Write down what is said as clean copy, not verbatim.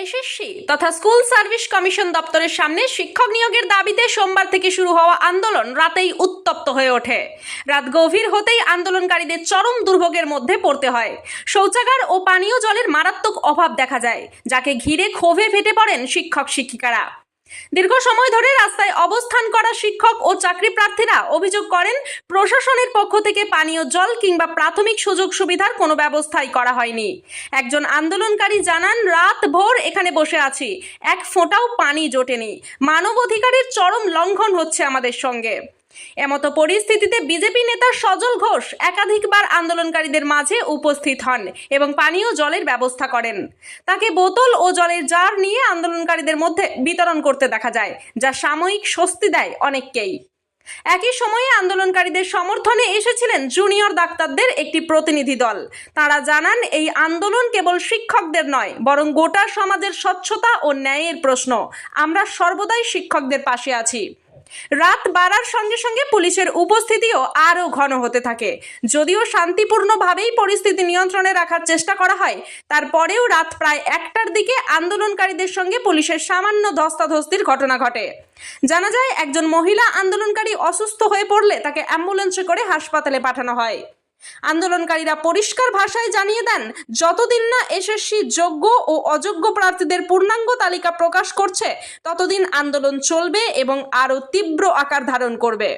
SSC তথা school service commission দপ্তরের সামনে শিক্ষক নিয়োগের দাবিতে সোমবার থেকে শুরু হওয়া আন্দোলন রাতেই উত্তপ্ত হয়ে ওঠে। রাত গভীর হতেই আন্দোলনকারীদের চরম দুর্ভোগের মধ্যে পড়তে হয়। শৌচাগার ও পানীয় জলের মারাত্মক অভাব দেখা যায়, যাকে ঘিরে ক্ষোভে ফেটে পড়েন শিক্ষক শিক্ষিকারা। দীর্ঘ সময় ধরে রাস্তায় অবস্থান করা শিক্ষক ও চাকরি প্রার্থীরা অভিযোগ করেন, প্রশাসনের পক্ষ থেকে পানীয় জল কিংবা প্রাথমিক সুযোগ সুবিধার কোনো ব্যবস্থাই করা হয়নি। একজন আন্দোলনকারী জানান, রাত ভোর এখানে বসে আছি, এক ফোঁটাও পানি জোটেনি। মানবাধিকারের চরম লঙ্ঘন হচ্ছে আমাদের সঙ্গে। এমতো পরিস্থিতিতে বিজেপি নেতা সজল ঘোষ একাধিকবার আন্দোলনকারীদের মাঝে উপস্থিত হন এবং পানীয় জলের ব্যবস্থা করেন। তাকে বোতল ও জলের জার নিয়ে আন্দোলনকারীদের মধ্যে বিতরণ করতে দেখা যায়, যা সাময়িক স্বস্তি দেয় অনেককেই। একই সময়ে আন্দোলনকারীদের সমর্থনে এসেছিলেন জুনিয়র ডাক্তারদের একটি প্রতিনিধি দল। তারা জানান, এই আন্দোলন কেবল শিক্ষকদের নয়, বরং গোটা সমাজের স্বচ্ছতা ও ন্যায়ের প্রশ্ন। আমরা সর্বদাই শিক্ষকদের পাশে আছি। রাত বাড়ার সঙ্গে সঙ্গে পুলিশের উপস্থিতিও আরও ঘন হতে থাকে। যদিও শান্তিপূর্ণভাবেই পরিস্থিতি নিয়ন্ত্রণে রাখার চেষ্টা করা হয়, তারপরেও রাত প্রায় 1টার দিকে আন্দোলনকারীদের সঙ্গে পুলিশের সামান্য ধস্তাধস্তির ঘটনা ঘটে। জানা যায়, একজন মহিলা আন্দোলনকারী অসুস্থ হয়ে পড়লে তাকে অ্যাম্বুলেন্সে করে হাসপাতালে পাঠানো হয়। আন্দোলনকারীরা পরিষ্কার ভাষায় জানিয়ে দেন, যতদিন না এসএসসি যোগ্য ও অযোগ্য প্রার্থীদের পূর্ণাঙ্গ তালিকা প্রকাশ করছে, ততদিন আন্দোলন চলবে এবং আরও তীব্র আকার ধারণ করবে।